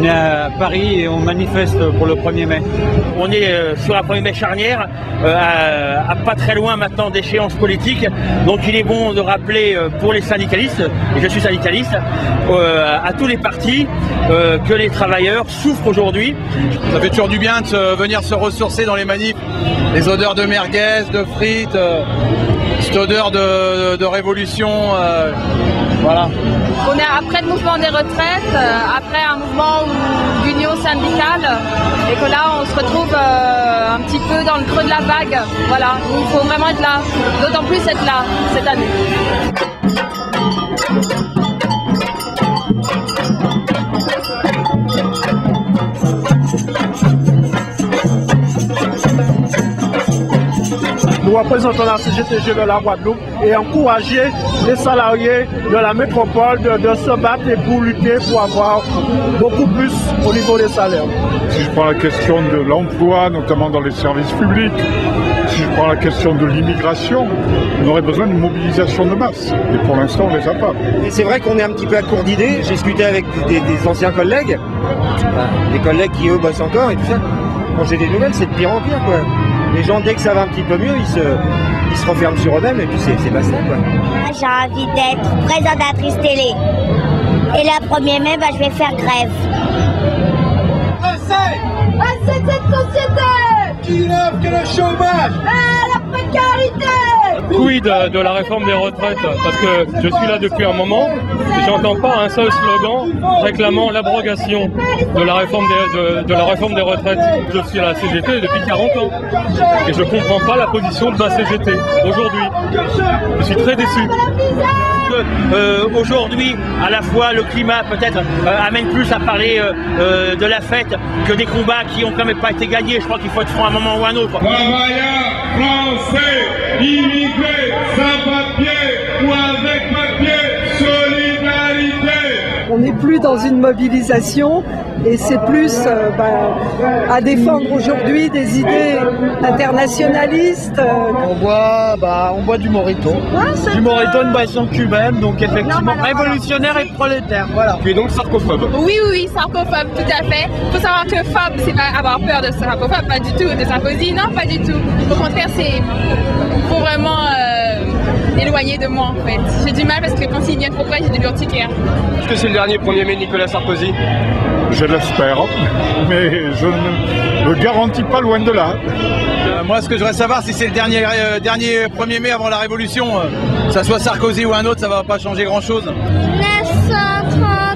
On est à Paris et on manifeste pour le 1er mai. On est sur la 1er mai charnière, à pas très loin maintenant d'échéances politiques. Donc il est bon de rappeler pour les syndicalistes, et je suis syndicaliste, à tous les partis, que les travailleurs souffrent aujourd'hui. Ça fait toujours du bien de venir se ressourcer dans les manifs. Les odeurs de merguez, de frites, cette odeur de révolution, voilà. On est après le mouvement des retraites, après un mouvement d'union syndicale, et que là on se retrouve un petit peu dans le creux de la vague. Voilà, il faut vraiment être là, d'autant plus être là cette année. Nous représentons la CGTG de la Guadeloupe et encourager les salariés de la métropole de se battre et pour lutter pour avoir beaucoup plus au niveau des salaires. Si je prends la question de l'emploi, notamment dans les services publics, si je prends la question de l'immigration, on aurait besoin d'une mobilisation de masse. Et pour l'instant, on ne les a pas. Et c'est vrai qu'on est un petit peu à court d'idées. J'ai discuté avec des anciens collègues, des collègues qui eux bossent encore et tout ça. Quand j'ai des nouvelles, c'est de pire en pire, quoi. Les gens, dès que ça va un petit peu mieux, ils se referment sur eux-mêmes et puis c'est basta, quoi. J'ai envie d'être présentatrice télé. Et le 1er mai, je vais faire grève. Assez de cette société qui n'offre que le chômage et la précarité. Quid de la réforme des retraites, parce que je suis là depuis un moment et j'entends pas un seul slogan réclamant l'abrogation de la réforme des retraites. Je suis à la CGT depuis 40 ans et je comprends pas la position de ma CGT aujourd'hui. Je suis très déçu. Aujourd'hui, à la fois le climat peut-être amène plus à parler de la fête que des combats qui ont quand même pas été gagnés. Je crois qu'il faut être franc à un moment ou à un autre. Travailleurs français, immigrés, sans papier ou avec papier, solidarité. On n'est plus dans une mobilisation et c'est plus à défendre aujourd'hui des idées internationalistes. On boit du Morito. Du Morito, une boisson cubaine, donc effectivement révolutionnaire et prolétaire. Voilà. Tu es donc sarcophobe? Oui, sarcophobe, tout à fait. Il faut savoir que phobe, c'est pas avoir peur de sarcophobe, pas du tout, de Sarkozy, non, pas du tout. Au contraire, faut vraiment éloigner de moi en fait. J'ai du mal parce que quand ils viennent trop près, j'ai de l'urticaire. Est-ce que c'est le dernier 1er mai Nicolas Sarkozy? Je l'espère, mais je ne le garantis pas, loin de là. Moi, ce que je voudrais savoir, si c'est le dernier 1er mai avant la Révolution, que ça soit Sarkozy ou un autre, ça va pas changer grand-chose. 930